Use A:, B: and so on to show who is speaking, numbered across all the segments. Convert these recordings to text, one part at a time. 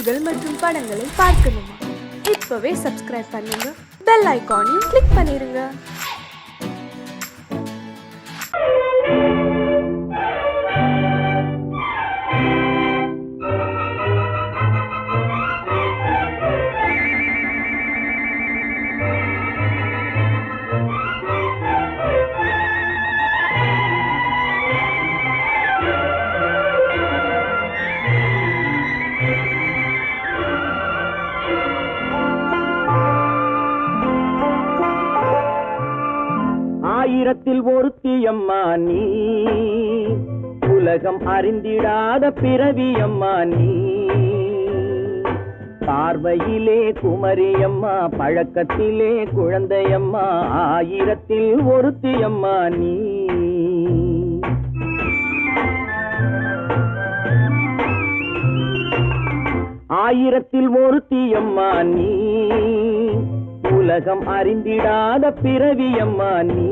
A: செய்திகள் மற்றும் படங்களை பார்க்கணுமா? இப்பவே சப்ஸ்கிரைப் பண்ணுங்க, பெல் ஐகானையும் கிளிக் பண்ணிருங்க.
B: ஆயிரத்தில் ஒருத்தியம்மா நீ, உலகம் அறிந்திடாத பிறவியம்மா நீ. பார்வையிலே குமரியம்மா, பழக்கத்திலே குழந்தையம்மா, ஆயிரத்தில் ஒருத்தியம்மா நீ. ஆயிரத்தில் ஒருத்தியம்மா நீ, உலகம் அறிந்திடாத பிறவியம்மா நீ.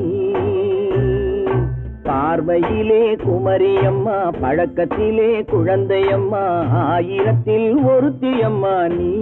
B: பார்வையிலே குமரியம்மா, பழக்கத்திலே குழந்தையம்மா, ஆயிரத்தில் ஒருத்தியம்மா நீ.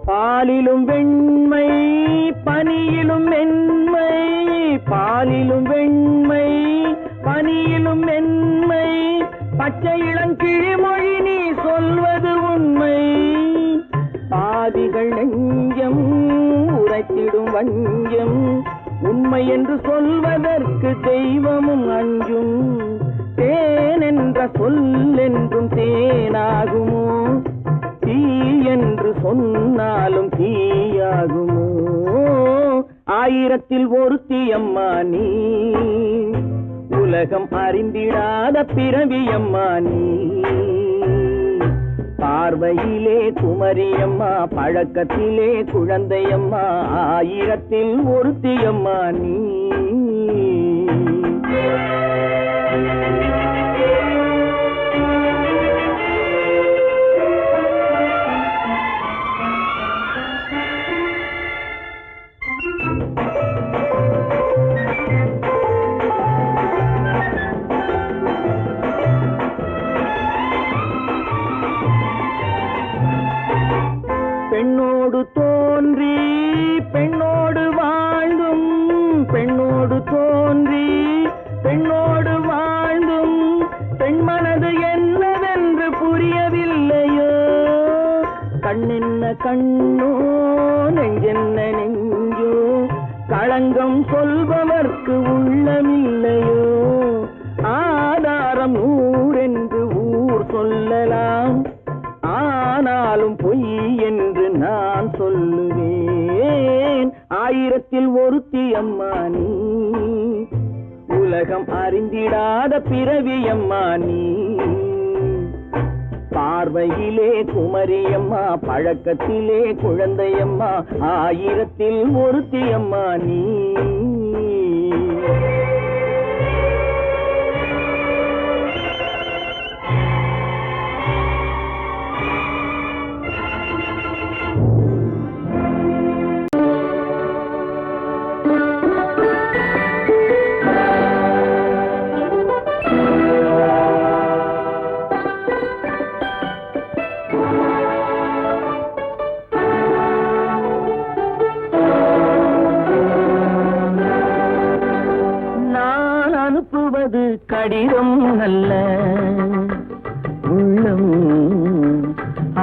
B: பாலிலும் வெண்மை, பனியிலும் மென்மை, பாலிலும் வெண்மை, பனியிலும் மென்மை, பச்சை இளங்கிழிமொழி நீ சொல்வது உண்மை. பாதிகள் நெஞ்சம் உரைத்திடும் வஞ்சம், உண்மை என்று சொல்வதற்கு தெய்வமும் அஞ்சும். தேன் என்ற சொல் என்றும் தேனாகுமோ, தீ என்று சொன்னாலும் தீயாகுமோ. ஆயிரத்தில் ஒருத்தியம்மா நீ, உலகம் அறிந்திடாத பிறவியம்மா நீ. பார்வையிலே குமரியம்மா, பழக்கத்திலே குழந்தையம்மா, ஆயிரத்தில் ஒருத்தியம்மா நீ. பெண்ணோடு தோன்றி பெண்ணோடு வாழ்ந்தும், பெண்ணோடு தோன்றி பெண்ணோடு வாழ்ந்தும், பெண் மனது என்னவென்று புரியவில்லையோ. கண்ணென்ன கண்ணோ, நெஞ்சென்ன நெஞ்சோ, களங்கம் சொல்பவர்க்கு உள்ளமில்லையோ. ஆதாரம் ஊரென்று ஊர் சொல்லலாம், ஆனாலும் பொய் என்று நான் சொல்லுவேன். ஆயிரத்தில் ஒருத்தியம்மா நீ, உலகம் அறிந்திடாத பிறவியம்மா நீ. பார்வையிலே குமரியம்மா, பழக்கத்திலே குழந்தையம்மா, ஆயிரத்தில் ஒருத்தியம்மா நீ. அனுப்புவது கடிதம் அல்ல, உள்ளம்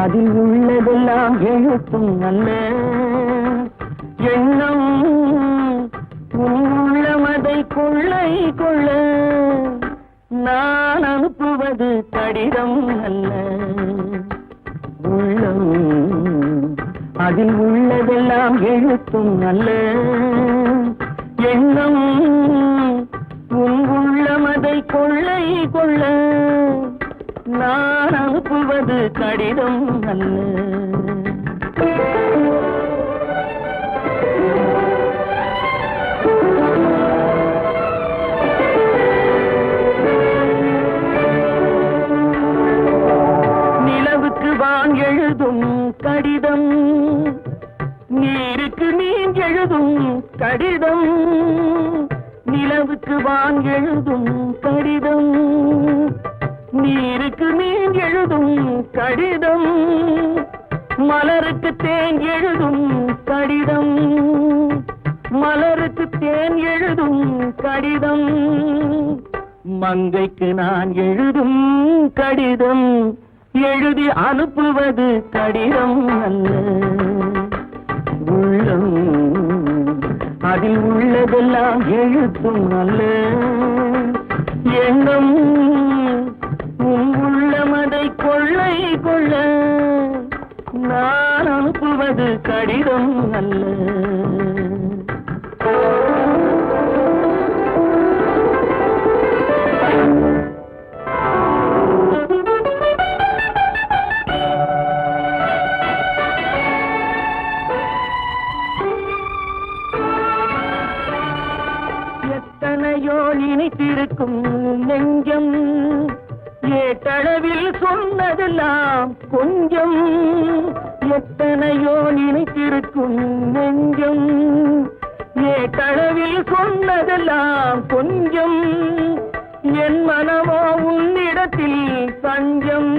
B: அதில் உள்ளதெல்லாம் எழுத்தும் அல்ல. எண்ணம் உள்ளமதை கொள்ளை கொள்ள, நான் அனுப்புவது கடிதம் அல்ல, உள்ளம் அதில் உள்ளதெல்லாம் எழுத்தும் அல்ல. எண்ணம் உள்ளமதை கொள்ளை கொள்ள, நான் அனுப்புவது கடிதம் அல்ல. கடிதம் நிலவுக்கு வான் எழுதும் கடிதம் நீருக்கு மீன் எழுதும் கடிதம் மலருக்கு தேன் எழுதும் கடிதம் மலருக்கு தேன் எழுதும் கடிதம் மங்கைக்கு நான் எழுதும் கடிதம் எழுதி அனுப்புவது கடிதம் அல்ல உள்ளம் அதில் உள்ளதெல்லாம் எழுத்தும் அல்ல எண்ணம் உன் உள்ளமதை கொள்ளை கொள்ள நான் அனுப்புவது கடிதம் அல்ல எத்தனையோ நினைத்திருக்கும் நெஞ்சம் ஏட்டளவில் சொன்னதெல்லாம் கொஞ்சம் எத்தனையோ நினைத்திருக்கும் நெஞ்சம் ஏட்டளவில் சொன்னதெல்லாம் கொஞ்சம் என் மனமோ உன்னிடத்தில் தஞ்சம்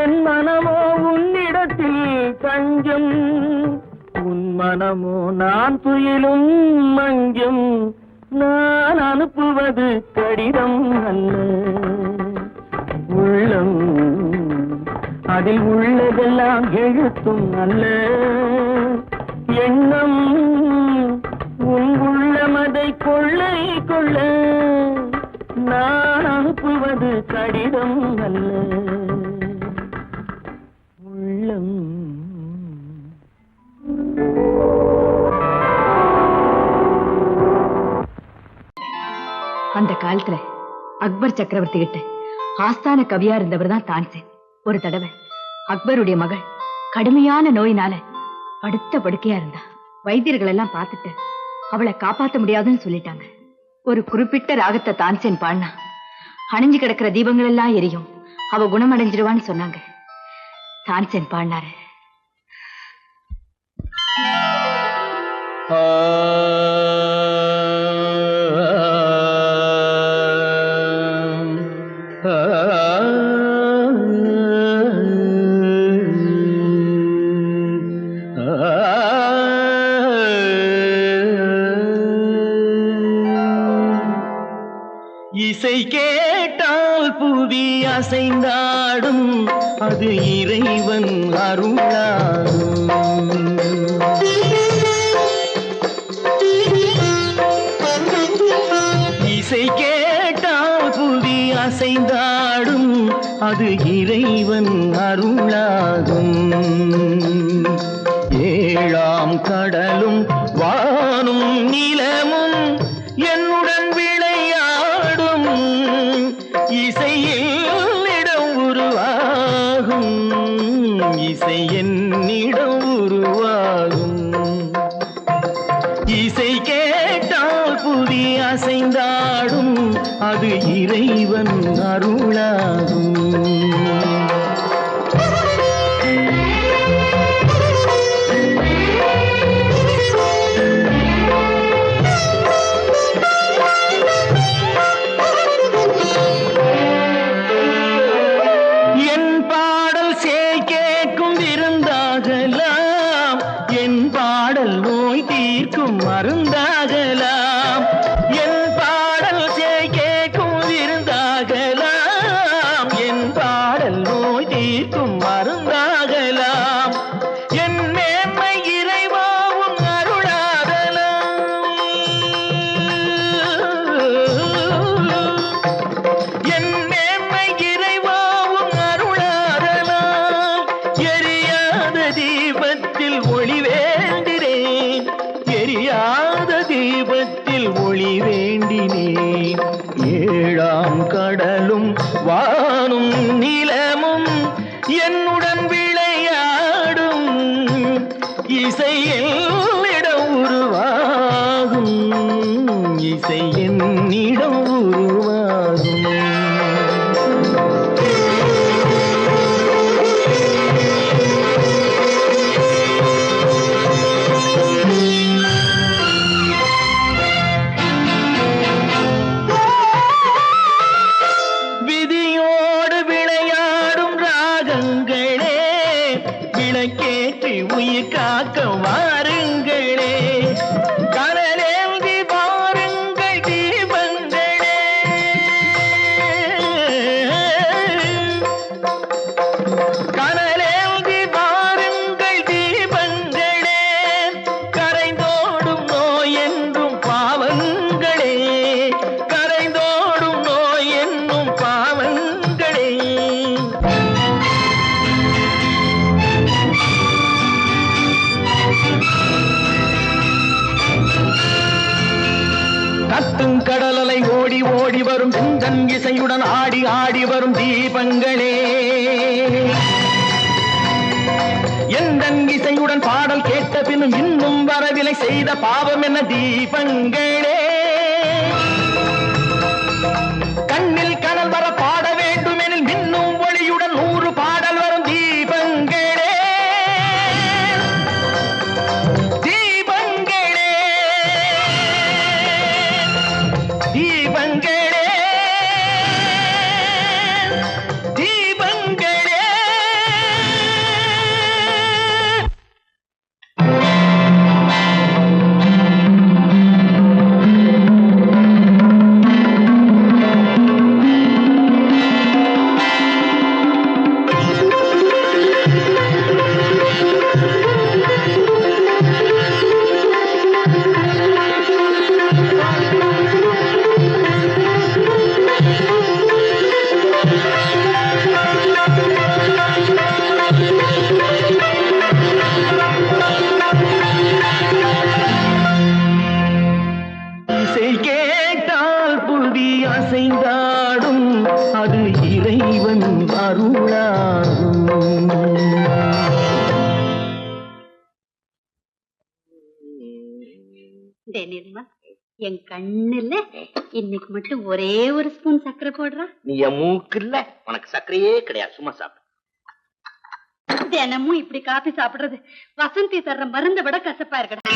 B: என் மனமோ உன்னிடத்தில் தஞ்சம் உன் மனமோ நான் துயிலும் மஞ்சம் நான் அனுப்புவது கடிதம் அல்ல உள்ளம் அதில் உள்ளதெல்லாம் எழுத்தும் அல்ல எண்ணம் உன் உள்ளமதை கொள்ளை கொள்ள நான் அனுப்புவது கடிதம் அல்ல உள்ளம்
C: அந்த காலத்துல அக்பர் சக்கரவர்த்தி கிட்ட ஆஸ்தான கவியா இருந்தவர் தான் தான்சேன். ஒரு தடவை அக்பருடைய மகள் கடுமையான நோயினால படுத்த படுக்கையா இருந்தா. வைத்தியர்கள் எல்லாம் பார்த்துட்டு அவளை காப்பாத்த முடியாதுன்னு சொல்லிட்டாங்க. ஒரு குறிப்பிட்ட ராகத்தை தான்சேன் பாடினா அணிஞ்சு கிடக்கிற தீபங்கள் எல்லாம் எரியும், அவ குணமடைஞ்சிடுவான்னு சொன்னாங்க. தான்சேன் பாடினாரு.
B: இசை கேட்டால் புவி அசைந்தாடும் அது இறைவன் அருளாகும். இசை கேட்டால் புவி அசைந்தாடும் அது இறைவன் அருளாகும். ஏழாம் கடலும் வானும் நிலமும் என்னுடன் விளையாடும் இசையில் இடம் உருவாகும். இசை என்னிடம் உருவாகும். இசை கேட்டால் புவி அசைந்தாடும் அது இறைவன் அருளாகும். மருந்தாகலாம் என் பாடல் கேட்கும் விருந்தாகலாம். என் பாடல் நோய் தீர்க்கும் மருந்தாகலாம். என் மேன்மை இறைவாவும் அருளாகலாம். என் மேன்மை இறைவாவும் அருளாகலாம். எரியாத தீபத்தில் ஒளி வேண்டினேன், எரியாத தீபத்தில் ஒளி வேண்டினேன். ஏழாம் கடலும் வானும் நிலமும் என்னுடன் விளையாடும் இசையில் இடம் உருவாகும். இசை என்னிடம் உருவாகும். கலக்கும் கடலலை ஓடி ஓடி வரும் செந்தன் இசையுடன் ஆடி ஆடி வரும் தீபங்களே எந்தன் இசையுடன் பாடல் கேட்ட பின்னும் இன்னும் வரவில்லை செய்த பாவம் என்ன தீபங்களே கண்ணில் கனல் வர பாட வேண்டுமெனில் மின்னும் ஒளியுடன் 100 பாடல் வரும் தீபங்களே தீபங்களே தீபங்களே தீபங்களே இசை கேட்டால் புவி அசைந்தாடும் அது இறைவன் அருளாகும்
C: நிர்மா என் கண்ணுல இன்னைக்கு மட்டும் ஒரே ஒரு ஸ்பூன் சர்க்கரை போடுறா.
D: நீ என் மூக்கு இல்ல, உனக்கு சர்க்கரையே கிடையாது, சும்மா சாப்பிடு.
C: தினமும் இப்படி காபி சாப்பிடுறது வசந்தி தர்ற மருந்த விட கசப்பா இருக்கடா.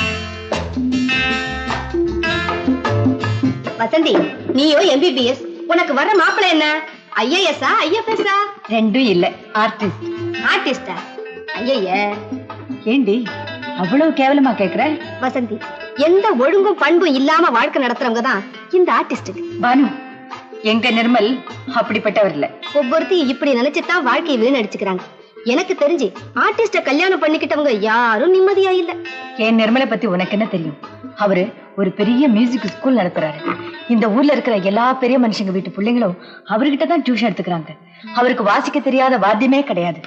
E: வசந்தி, நீயோ எம்பிபிஎஸ், உனக்கு வர்ற மாப்பிள்ள என்ன ஐஏஎஸ்ஆ ஐஎஃப்எஸ்ஆ?
C: ரெண்டும் இல்ல, ஆர்டிஸ்ட்.
E: ஆர்டிஸ்டா? ஐய
C: ஏண்டி அவ்வளவு கேவலமா கேக்குற?
E: வசந்தி, எந்த ஒழுங்கும் பண்பும் இல்லாம வாழ்க்கை நடத்துறவங்க தான் இந்த ஆர்டிஸ்ட்.
C: பானு, எங்க நிர்மல் அப்படிப்பட்டவர் இல்ல.
E: ஒவ்வொருத்தையும் இப்படி நினைச்சுதான் வாழ்க்கையை வீணடிச்சுக்கிறாங்க. எனக்கு தெரிஞ்சு ஆர்டிஸ்ட கல்யாணம் பண்ணிக்கிட்டவங்க யாரும் நிம்மதியா இல்ல.
C: என் நிர்மலை பத்தி உனக்கு என்ன தெரியும்? அவரு ஒரு பெரிய மியூசிக் ஸ்கூல் நடத்துறாரு. இந்த ஊர்ல இருக்கிற எல்லா பெரிய மனுஷங்க வீட்டு பிள்ளைங்களும் அவர்கிட்ட தான் டியூஷன் எடுத்துக்கிறாங்க. அவருக்கு வாசிக்க தெரியாத வாத்தியமே கிடையாது.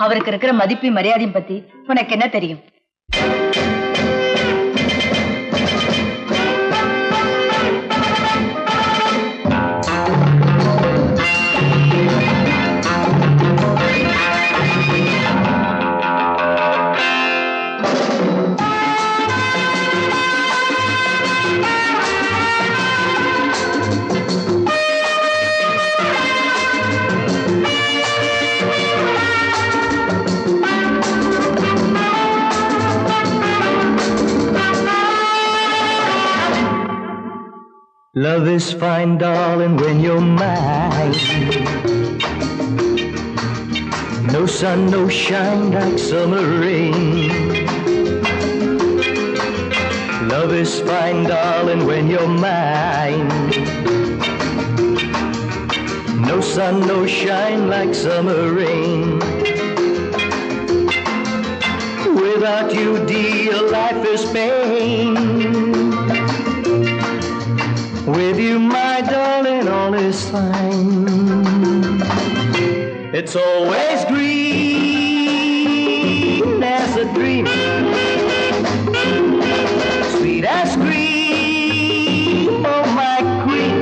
C: அவருக்கு இருக்கிற மதிப்பு மரியாதையும் பத்தி உனக்கு என்ன தெரியும்?
B: Love is fine, darling, when you're mine. No sun, no shine like summer rain. Love is fine, darling, when you're mine. No sun, no shine like summer rain. Without you, dear, life is pain. With you, my darling, all is fine. It's always green as a dream, sweet as cream, oh my queen.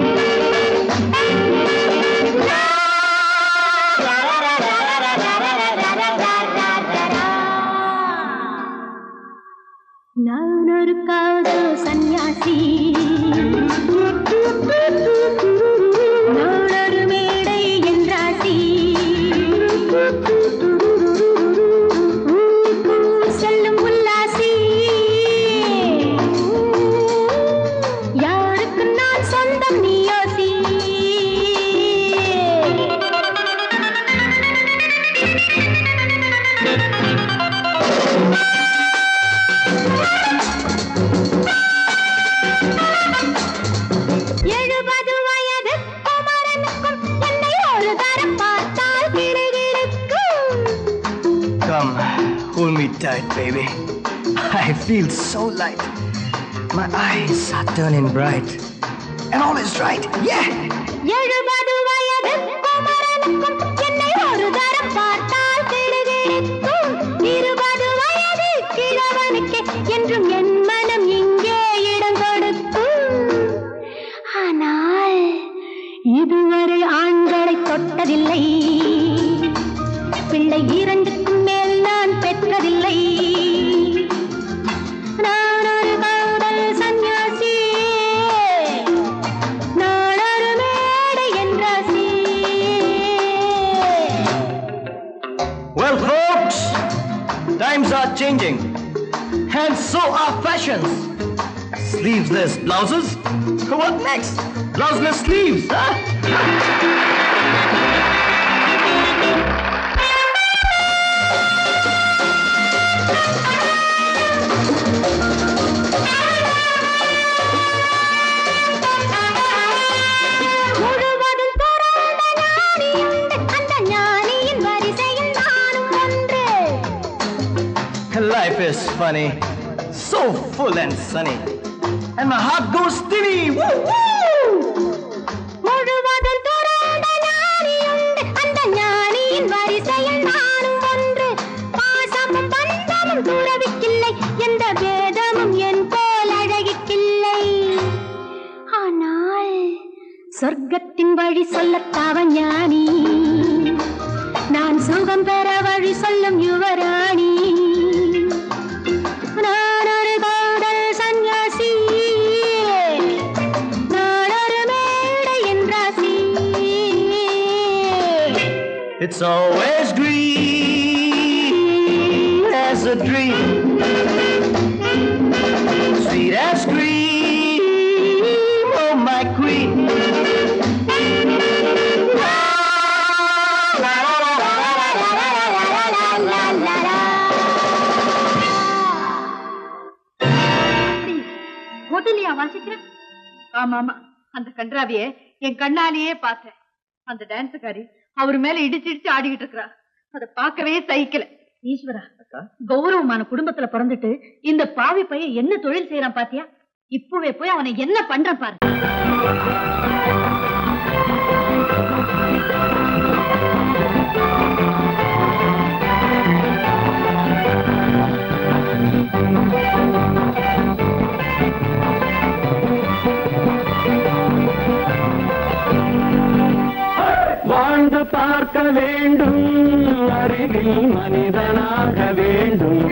E: நான் ஒரு காதல் சன்னியாசி, நானொரு மேடை என்றாசி, செல்லும் உல்லாசி, யாருக்கு நான் சொந்தம் நீ யோசி.
B: Come, hold me tight, baby. I feel so light. My eyes are turning bright. And all is right, yeah!
E: 70 வயது குமரனுக்கும் என்னை ஒரு தரம் பார்த்தால் கிடுகிடுக்கும். 20 வயது கிழவனுக்கு என்றும் என் மனம் இங்கே இடம் கொடுக்கும்.
B: changing. And so are fashions. Sleeveless blouses? What next? Blouseless sleeves, huh? Life is funny, so full and sunny, and my heart goes steady. Woo woo!
E: முழுவதும் துறந்த ஞானியுண்டு, அந்த ஞானியின் வரிசையில் நானும் ஒன்று. பாசமும் பந்தமும் துறவிக்கில்லை, எந்த வேதமும் என் போல் அழகிக்கில்லை. ஆனால் சொர்க்கத்தின் வழி சொல்லத்தாவன் ஞானி, நான் சுகம் பெற வழி சொல்லும் யுவராணி. நான் ஒரு காதல் சன்யாசி, நான் ஒரு மேடையின் ராசி.
B: It's always green as a dream, sweet as cream, oh my queen.
C: ஹோட்டலியா வாசிக்கிறேன்? ஆமா, அந்த கன்றாவிய என் கண்ணாலேயே பார்த்தேன். அந்த டான்ஸுக்காரி அவர் மேல இடிச்சு ஆடிக்கிட்டு இருக்கிறா. அதை பார்க்கவே சகிக்கல. ஈஸ்வரா, கௌரவமான குடும்பத்துல பிறந்துட்டு இந்த பாவி பையன் என்ன தொழில் செய்யறான் பாத்தியா? இப்பவே போய் அவனை என்ன பண்றான் பாரு.
F: வாழ்ந்து பார்க்க வேண்டும், அறிவில் மனிதனாக வேண்டும்.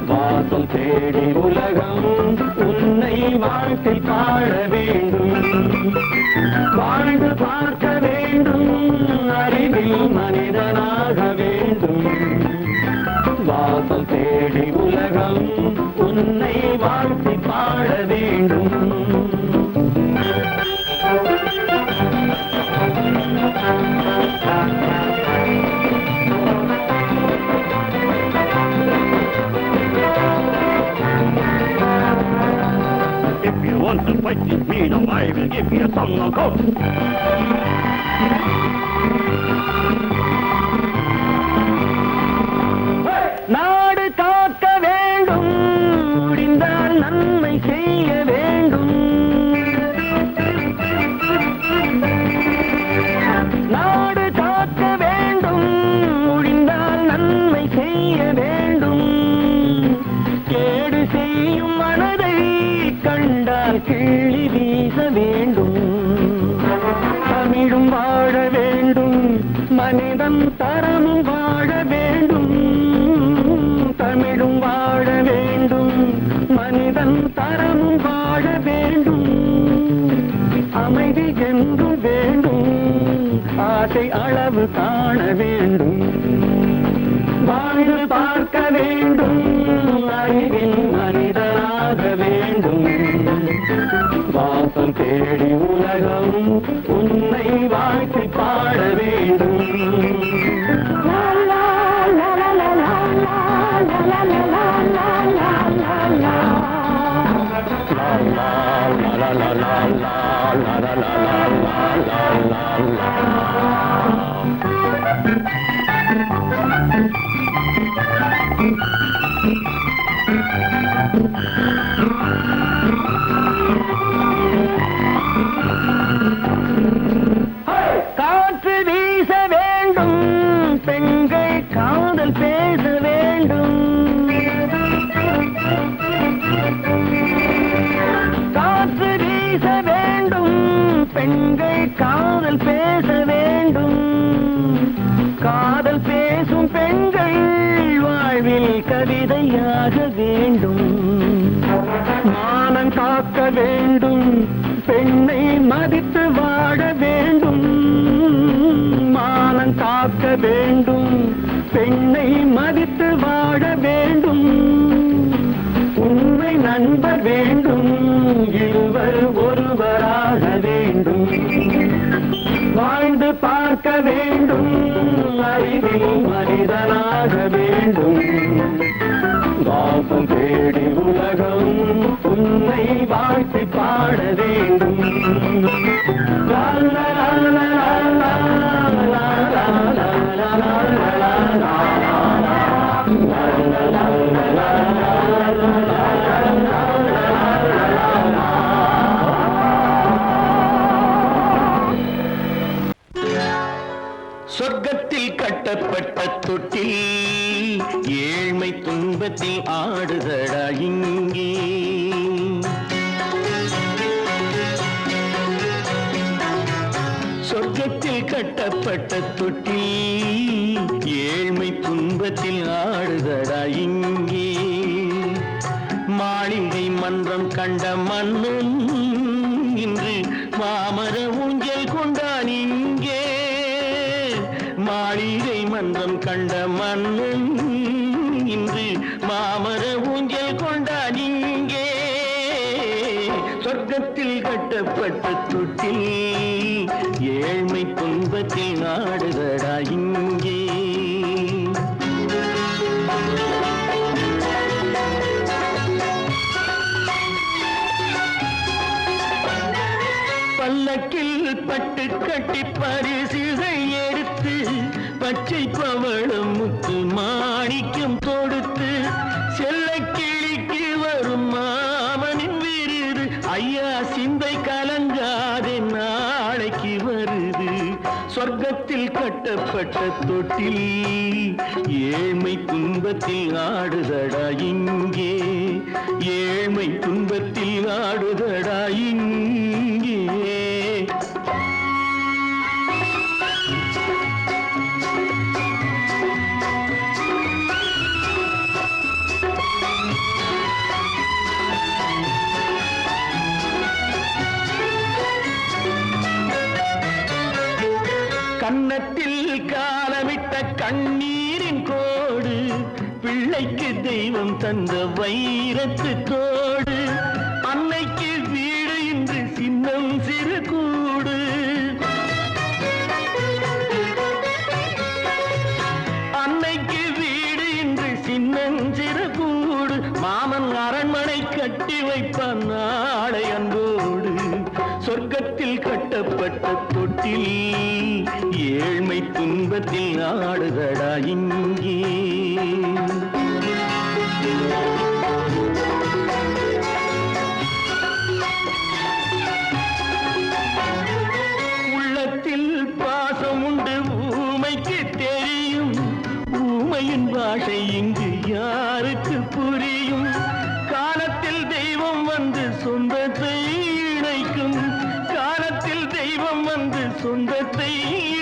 F: வாசல் தேடி உலகம் உன்னை வாழ்க்கை பாட வேண்டும். வாழ்ந்து பார்க்க வேண்டும், அறிவில் மனிதனாக வேண்டும். வாசல் தேடி உலகம் உன்னை வாழ்க்கை பாட வேண்டும். If you want to fight with me, now I will give you a song of hope. நாடு காக்க வேண்டும், முடிந்தால் நன்மை செய்ய வேண்டும். நாடு காக்க வேண்டும், முடிந்தால் நன்மை செய்ய வேண்டும். கேடு செய்யும் மனதை கண்டால் கிள்ளி வீச வேண்டும். தமிழும் வாழ வேண்டும், மனிதன் தரமும் வாழ வேண்டும். தமிழும் வாழ வேண்டும், மனிதன் தரமும் வாழ வேண்டும். அமைதி என்றும் வேண்டும், ஆசை அளவு காண வேண்டும். வாழ்ந்து பார்க்க வேண்டும், அறிவின் மனிதனாக வேண்டும். வாசல் தேடி உலகம் உன்னை வாழ்க்கை பாட வேண்டும். காற்று வீச வேண்டும், பெண்கள் காதல் பேச வேண்டும். காற்று வீச வேண்டும், பெண்கள் காதல் பேச வேண்டும். காதல் பேசும் பெண்கள் வாழ்வில் கவிதையாக வேண்டும். மானம் காக்க வேண்டும், பெண்ணை மதித்து வாழ வேண்டும். மானம் காக்க வேண்டும், பெண்ணை மதித்து வாழ வேண்டும், உண்மை நண்பர் வேண்டும், இருவர் ஒருவராக வேண்டும், வாழ்ந்து பார்க்க வேண்டும், அறிவில் மனிதனாக வேண்டும், வாசம் தேடி உலகம் உன்னை வாழ்த்தி பாட வேண்டும். லா லா லா லா லா லா லா லா லா லா. சொர்க்கத்தில் கட்டப்பட்ட தொட்டில் ஏழ்மை துன்பத்தில் ஆடுதடா இங்கே. சொர்க்கத்தில் கட்டப்பட்ட தொட்டில் ஏழ்மை துன்பத்தில் ஆடுதடா இங்கே. மாளிகை மன்றம் கண்ட மன்னன் இன்று மாமர ஊஞ்சல் கொண்டான் இங்கே. மாளிகை மன்றம் கண்ட மன்னன் இன்று மாமர ஊஞ்சல் கொண்டான் இங்கே. சொர்க்கத்தில் கட்டப்பட்ட தொட்டில் ஏழ்மை துன்பத்தில் நாடுதடா இங்கே. பல்லக்கில் பட்டு கட்டி பரிசுகள் எடுத்து பச்சை பவளம் முத்து மாணிக்கம் தொடுத்து செல்ல கிளிக்கு வரும் மாமனின் விருது. ஐயா சிந்தை கலங்காதே நாளைக்கு வருது. சொர்க்கத்தில் கட்டப்பட்ட தொட்டில் ஏழ்மை துன்பத்தில் ஆடுதடா இங்கே. ஏழ்மை துன்பத்தில் ஆடுதடா இங்கே. கன்னத்தில் காலமிட்ட கண்ணீரின் கோடு, பிள்ளைக்கு தெய்வம் தந்த வைரத்து தோடு, அன்னைக்கு வீடு இன்று சின்னம் சிறு கூடு. அன்னைக்கு வீடு இன்று சின்னம் சிறு கூடு, மாமன் அரண்மனை கட்டி வைப்பான் நாளை அன்போடு. சொர்க்கத்தில் கட்டப்பட்ட தொட்டில் ஏழ்மை துன்பத்தில் ஆடுதடா இங்கே. உள்ளத்தில் பாசம் உண்டு ஊமைக்கு தெரியும், ஊமையின் பாஷை இங்கு யாருக்கு புரியும். காலத்தில் தெய்வம் வந்து சொந்தத்தை இணைக்கும், காலத்தில் தெய்வம் வந்து சொந்தத்தை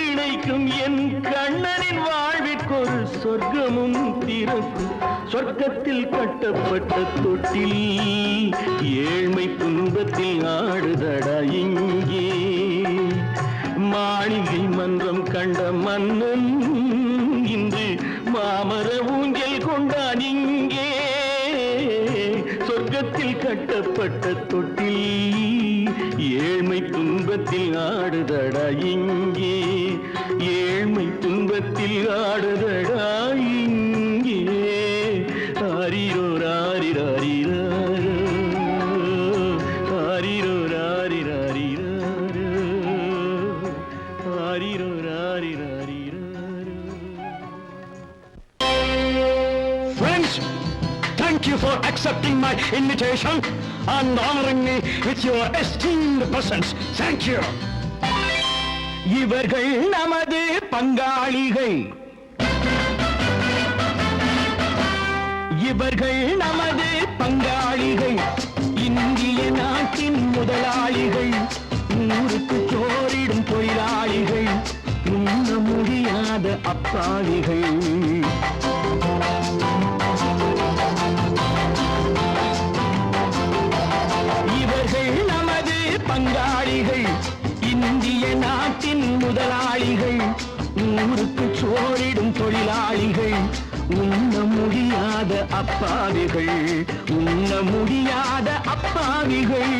F: இணைக்கும். என் கண்ணனின் வாழ்விற்கொரு சொர்க்கமும் திறக்கும். சொர்க்கத்தில் கட்டப்பட்ட தொட்டில் ஏழ்மை துன்பத்தில் ஆடுதடா இங்கே. மாளிகை மன்றம் கண்ட மன்னன் இன்று மாமர ஊஞ்சல் கொண்டான் இங்கே. சொர்க்கத்தில் கட்டப்பட்ட தொட்டில் ஏழ்மை துன்பத்தில் ஆடுதடா இங்கே. ஏழ்மை துன்பத்தில் ஆடுதடா இங்கே. ஆரிரோ ராரிராரிராரோ, ஆரிரோ ராரிராரிராரோ, ஆரிரோ ராரிராரிராரோ. Friends, thank you for accepting my invitation and honoring me with your esteemed presence. Thank you. இவர்கள் நமது பங்காளிகள், இவர்கள் நமது பங்காளிகள், இந்திய நாட்டின் முதலாளிகள், ஊருக்கு சோறிடும் தொழிலாளிகள், உண்ண முடியாத அப்பாவிகள். இவர்கள் நமது பங்காளிகள், இந்திய நாட்டின் முதலாளிகள், ஊருக்கு சோறிடும் தொழிலாளிகள், உண்ண முடியாத அப்பாவிகள், உண்ண முடியாத அப்பாவிகள்.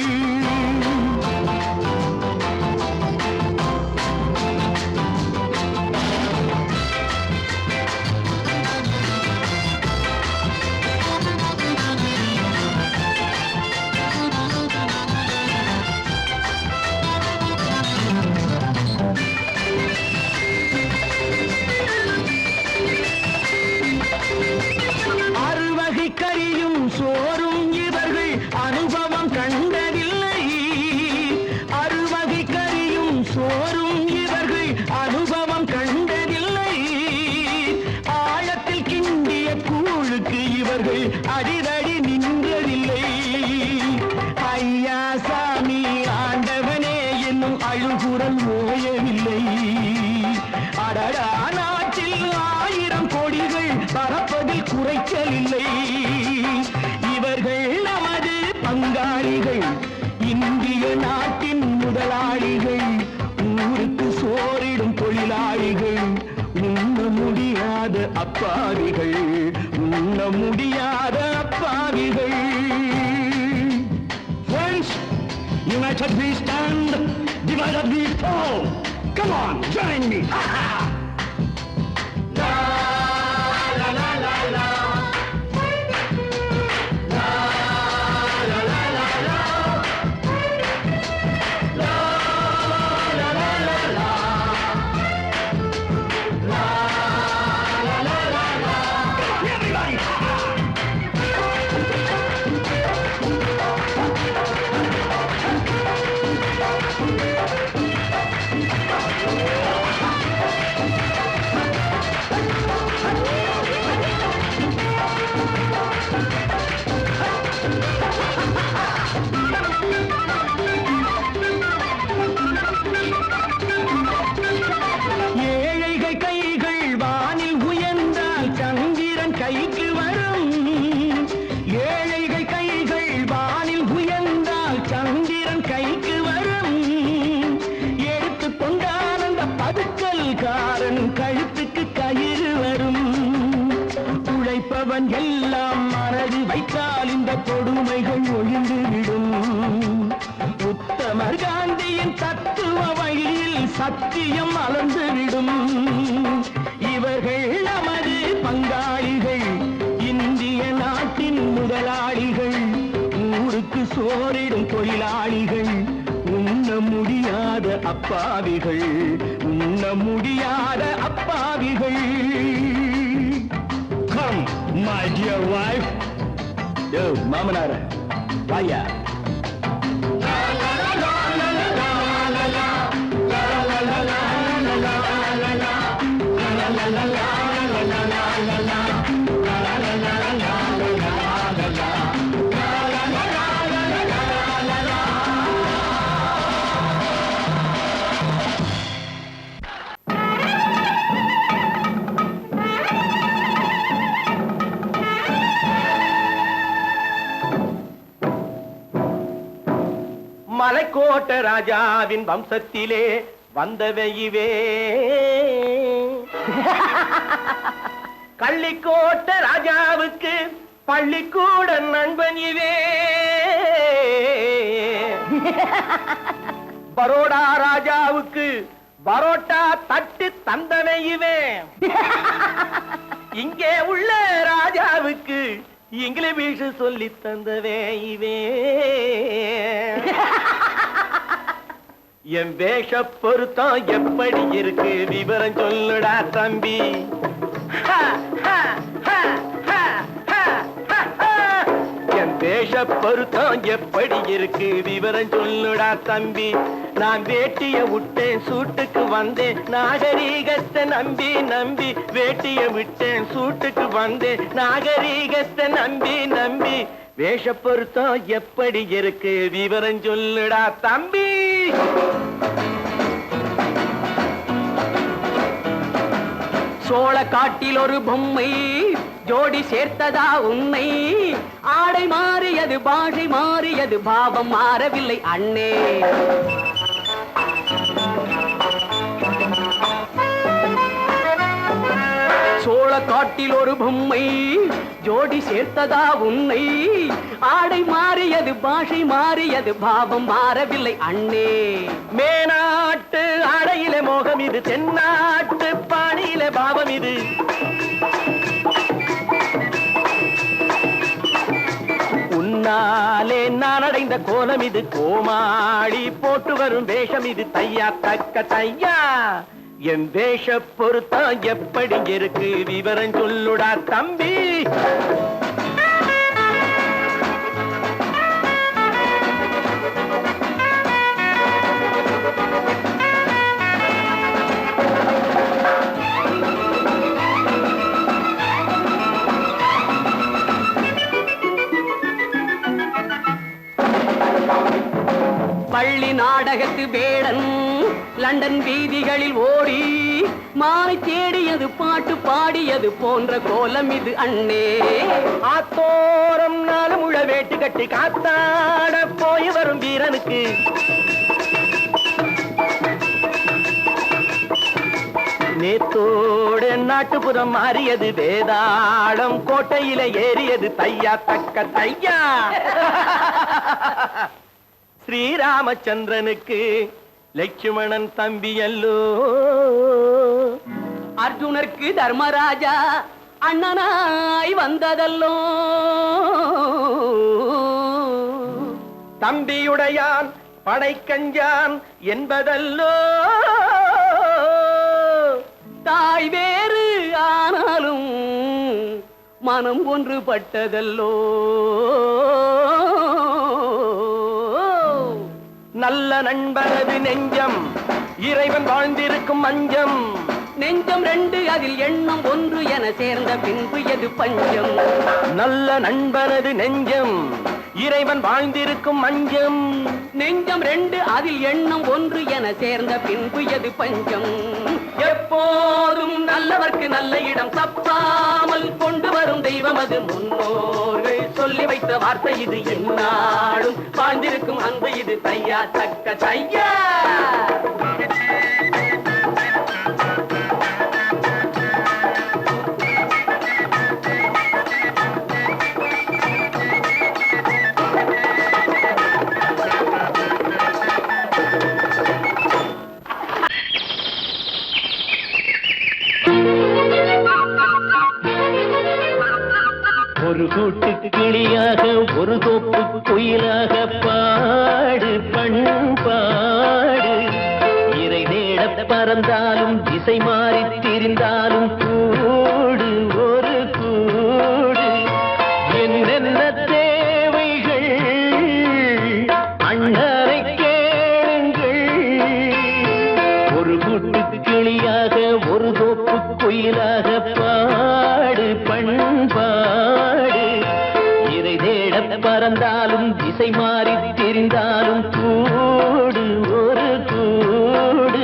F: கறியும் சோறும் இவர்கள் அனுபவம் கண்டதில்லை. அறுவகை கறியும் சோறும் இவர்கள் அனுபவம் கண்டதில்லை. ஆழத்தில் கிண்டிய கூழுக்கு இவர்கள் அடிதடி நின்றதில்லை. ஐயா சாமி ஆண்டவனே என்னும் அழுகுரல் ஓயவில்லை. அடடா நாட்டில் 1000 கோடிகள் பறப்பதில் குறைச்சல் இல்லை. இவர்கள் நமது பங்காளிகள், இந்திய நாட்டின் முதலாளிகள், ஊருக்கு சோறிடும் தொழிலாளிகள், உண்ண முடியாத அப்பாவிகள், உண்ண முடியாத அப்பாவிகள். Friends, united we stand, divided we fall. Come on, join me. கழுத்துக்கு கயிறு வரும். உழைப்பவன் எல்லாம் மனது வைத்தால் இந்த கொடுமைகள் ஒழிந்துவிடும். உத்தமர் காந்தியின் தத்துவ வழியில் சத்தியம் மலர்ந்துவிடும். இவர்கள் நமது பங்காளிகள், இந்திய நாட்டின் முதலாளிகள், ஊருக்கு சோறிடும் தொழிலாளிகள், உண்ண முடியாத அப்பாவிகள், உண்ண முடியாத அப்பாவிகள். Come, my dear wife. Yo, மாமனார வாயா.
D: மலைக்கோட்ட ராஜாவின் வம்சத்திலே வந்தவையுவே, கள்ளிக்கோட்ட ராஜாவுக்கு பள்ளிக்கூட நண்பன் இவே, பரோடா ராஜாவுக்கு பரோட்டா தட்டு தந்தனையுவே, இங்கே உள்ள ராஜாவுக்கு இங்கிலீஷ் சொல்லி தந்தவே இவே. என் வேஷ பொருத்தம் எப்படி இருக்கு விவரம் சொல்லுடா தம்பி. என் வேஷ பொருத்தம் எப்படி இருக்கு விவரம் சொல்லுடா தம்பி. நான் வேட்டிய விட்டேன் சூட்டுக்கு வந்தேன் நாகரீகத்தை நம்பி நம்பி. வேட்டிய விட்டேன் சூட்டுக்கு வந்தேன் நாகரீகத்தை நம்பி நம்பி. வேஷ பொருத்தம் எப்படி இருக்கு விவரம் சொல்லுடா தம்பி. சோழ காட்டில் ஒரு பொம்மை ஜோடி சேர்த்ததா உண்மை. ஆடை மாறியது பாஷை மாறியது பாவம் மாறவில்லை அண்ணே. சோழ காட்டில் ஒரு பொம்மை ஜோடி சேர்த்ததா உன்னை ஆடை மாறியது பாஷை மாறியது பாவம் மாறவில்லை அண்ணே மேனாட்டு ஆடையிலே மோகம் இது தென்னாட்டு பாணியிலே பாவம் இது உன்னாலே நான் அடைந்த கோலம் இது கோமாளி போட்டு வரும் வேஷம் இது தையா தக்க தையா என் வேஷ பொருத்தம் எப்படி இருக்கு விவரம் சொல்லுடா தம்பி பள்ளி நாடகத்து வேடன் லண்டன் வீதிகளில் ஓடி மாலை தேடியது பாட்டு பாடியது போன்ற கோலம் இது அண்ணே ஆத்தோரம் நாலு முழ வேட்டு கட்டி காத்தாட போய் வரும் வீரனுக்கு நேத்தோடு நாட்டுப்புறம் மாறியது வேதாளம் கோட்டையில ஏறியது தையா தக்க தையா ஸ்ரீராமச்சந்திரனுக்கு லட்சுமணன் தம்பி அல்லோ அர்ஜுனருக்கு தர்மராஜா அண்ணனாய் வந்ததல்லோ தம்பியுடையான் படைக்கஞ்சான் என்பதல்லோ தாய் வேறு ஆனாலும் மனம் ஒன்றுபட்டதல்லோ நல்ல நண்பனது நெஞ்சம் இறைவன் வாழ்ந்திருக்கும் மஞ்சம் நெஞ்சம் ரெண்டு அதில் எண்ணம் ஒன்று என சேர்ந்த பின்பு எது பஞ்சம் நல்ல நண்பனது நெஞ்சம் இறைவன் வாழ்ந்திருக்கும் மஞ்சம் நெஞ்சம் ரெண்டு அதில் எண்ணம் ஒன்று என சேர்ந்த பின்பு எது பஞ்சம் எப்போதும் நல்லவர்க்கு நல்ல இடம் தப்பாமல் கொண்டு வரும் தெய்வம் அது முன்னோர்கள் சொல்லி வைத்த வார்த்தை இது என்னாலும் வாழ்ந்திருக்கும் அந்த இது தையா தக்க தையா ஒரு கூட்டு கிளியாக ஒரு தோப்பு குயிலாக பாடு பண்பாடு இறை தேட பறந்தாலும் திசை மாறி திரிந்தாலும் கூடு ஒரு கூடு என்னென்ன தேவைகள் அண்ணரை கேளுங்கள் ஒரு கூட்டு கிளியாக ஒரு தோப்பு குயிலாக பாடு பண்பாடு இறை தேட பறந்தாலும் திசை மாறி தெரிந்தாலும் கூடு ஒரு கூடு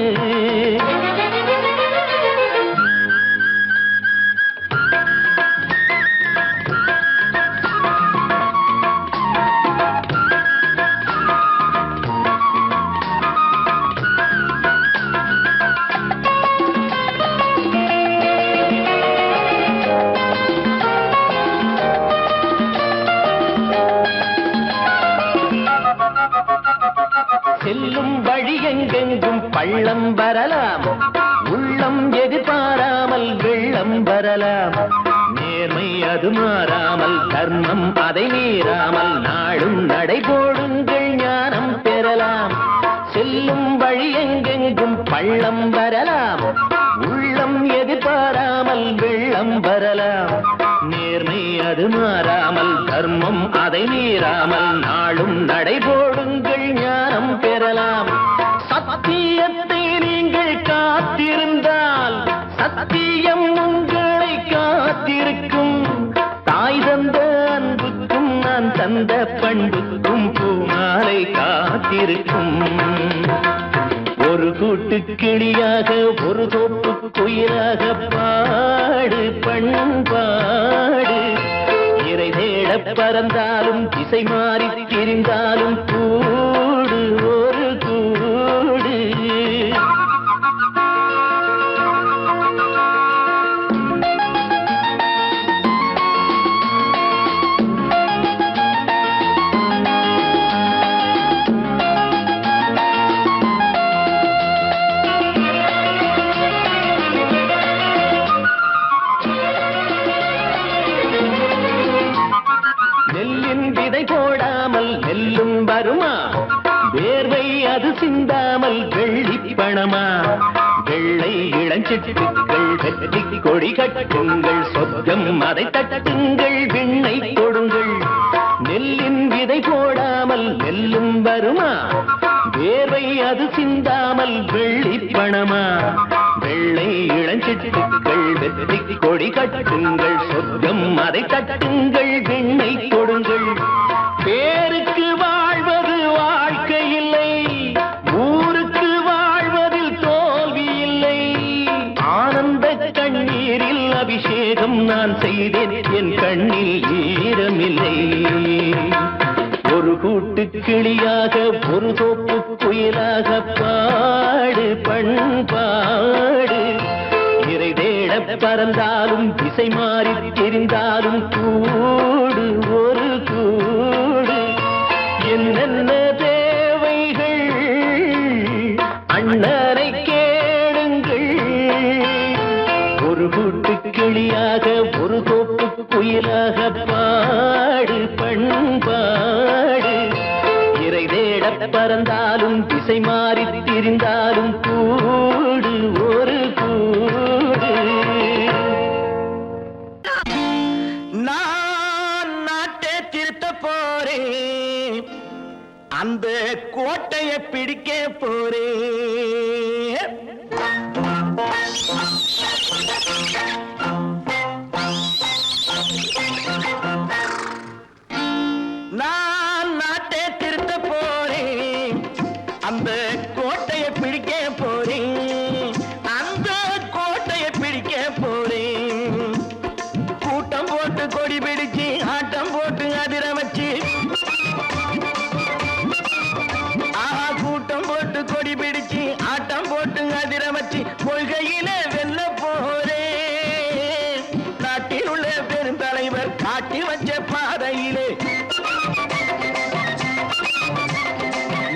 D: செல்லும் வழி எங்கெங்கும் பள்ளம் வரலாம் உள்ளம் எதிர்பாராமல் வெள்ளம் வரலாம் நேர்மை அது மாறாமல் தர்மம் அதை மீறாமல் நாளும் நடைபோடுங்கள் ஞானம் பெறலாம் செல்லும் வழி எங்கெங்கும் பள்ளம் வரலாம் உள்ளம் எதிர்பாராமல் வெள்ளம் வரலாம் நேர்மை அது மாறாமல் தர்மம் அதை மீறாமல் நாளும் நடைபோடுங்கள் ஞானம் பெறலாம் சத்தியத்தை நீங்கள் காத்திருந்தால் சத்தியம் உங்களை காத்திருக்கும் தாய் தந்த அன்புக்கும் நான் தந்த பண்புக்கும் பூமாலை காத்திருக்கும் ஒரு கூட்டு கிளியாக ஒரு தோப்பு குயிலாக பாடு பண்பாடு இறை தேட பறந்தாலும் திசை மாறி திரிந்தாலும் கூடு ஒரு கூடு வேர்வை அது சிந்தாமல் வெள்ளி பணமா வெள்ளை இளஞ்சிட்டுக்கள் வெற்றி கொடி கட்டுங்கள் சொர்க்கம் அதை தட்டுங்கள் விண்ணை கொடுங்கள் நெல்லின் விதை போடாமல் நெல்லும் வருமா வேர்வை அது சிந்தாமல் வெள்ளி பணமா வெள்ளை இளஞ்சிட்டுக்கள் வெற்றி கொடி கட்டுங்கள் சொர்க்கம் அதை தட்டுங்கள் விண்ணை கொடுங்கள் பேருக்கு வாழ்வது வாழ்க்கை இல்லை ஊருக்கு வாழ்வதில் தோல்வி இல்லை ஆனந்த கண்ணீரில் அபிஷேகம் நான் செய்தேன் என் கண்ணில் ஈரமில்லை ஒரு கூட்டு கிளியாக ஒரு தோப்பு குயிலாக பாடு பண்பாடு இறை தேட பறந்தாலும் திசை மாறி தெரிந்தாலும் கூடு ஒரு கூடு என்னென்ன தேவைகள் அண்ணனை கேளுங்கள் ஒரு கூட்டு கிளியாக ஒரு தோப்பு குயிலாக பாடு பண்பாடு இறை தேட பறந்தாலும் திசை மாறி திரிந்தாலும் கூடு ஒரு கூடு நான் நாட்டை திருத்த போறேன் அந்த கோட்டையை பிடிக்க போறேன் நான் நாட்டை திருத்த போறேன் அந்த கோட்டையை பிடிக்க போறேன் அந்த கோட்டையை பிடிக்க போறேன் கூட்டம் போட்டு கொடி பிடிச்சு ஆட்டம் போட்டு அதிர வச்சு கூட்டம் போட்டு கொடி பிடிச்சு ஆட்டம் போட்டு அதிர வச்சு கொள்கையில வெல்ல போறேன் நாட்டில் உள்ள பெருந்தலைவர் காட்டி வச்ச பாதையிலே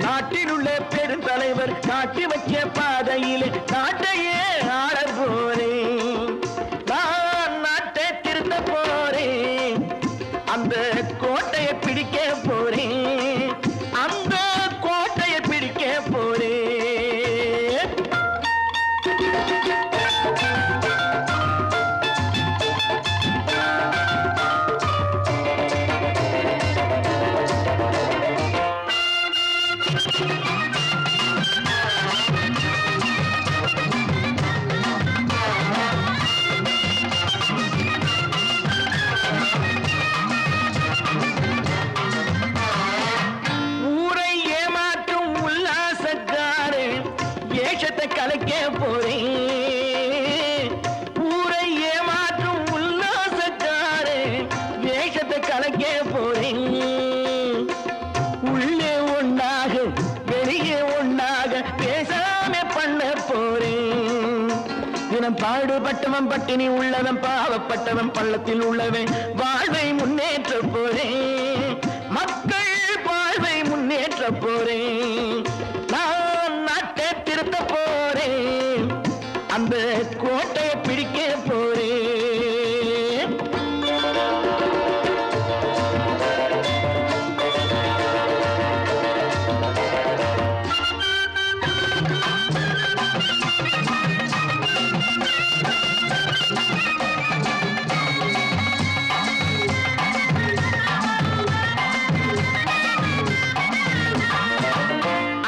D: நாட்டில் உள்ள பெருந்தலைவர் காட்டி வச்ச பாதையிலே நாட்டையே ஆள போறேன் நான் நாட்டை திருத்த போறேன் அந்த கோட்டையை பிடிக்க போறேன் அந்த கோட்டையை பிடிக்க போறேன் ஊரை ஏமாற்றும் உல்லாசக்காரு ஏஷத்தை கலைக்க போறேன் ஊரை ஏமாற்றும் உல்லாசக்காரு ஏஷத்தை கலைக்க போறேன் உள்ளே ஒன்னாக வெளியே ஒன்னாக பேசாம பண்ண போறேன் தினம் பாடுபட்டவன் பட்டினி உள்ளவன் பாவப்பட்டவன் பள்ளத்தில் உள்ளவன் வாழ்வை முன்னேற்ற போறேன் மக்கள் வாழ்வை முன்னேற்ற போறேன் நான் நாட்டை திருத்த போறேன் அந்த கோட்டையை பிடிக்க போறேன்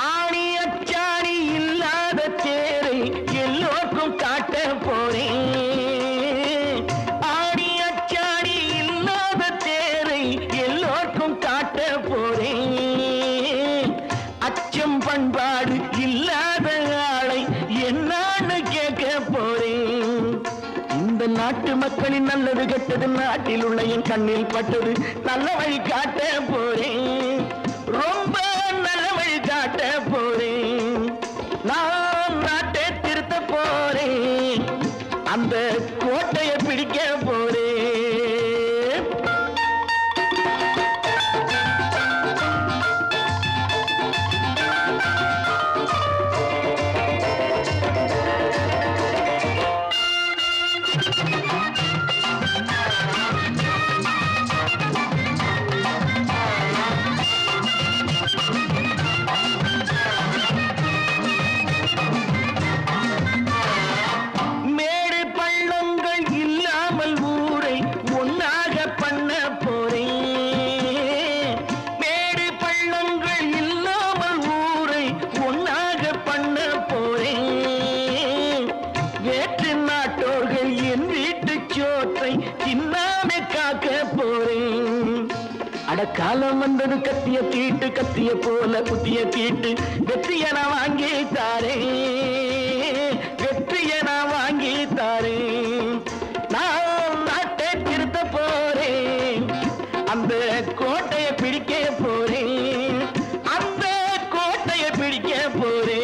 D: ஆணி அச்சாணி இல்லாத தேரை எல்லோருக்கும் காட்ட போறேன் ஆணி அச்சாணி இல்லாத தேரை எல்லோருக்கும் காட்ட போறேன் அச்சம் பண்பாடு இல்லாத ஆளை என்னான்னு கேட்க போறேன் இந்த நாட்டு மக்களின் நல்லது கெட்டது நாட்டில் உள்ள என் கண்ணில் பட்டது நல்ல வழி காட்ட போறேன் ரொம்ப நல்ல வழி காட்ட போறேன் நான் நாட்டை திருத்த போறேன் அந்த கோட்டையை பிடிக்க போறேன் வந்தது கத்திய தீட்டு, கத்திய போல குத்திய தீட்டு. வெற்றிய நான் வாங்கி தாரேன், வெற்றிய நான் வாங்கி தாரேன். நான் நாட்டை திருத்த போறேன், அந்த கோட்டையை பிடிக்க போறேன், அந்த கோட்டையை பிடிக்க போறேன்.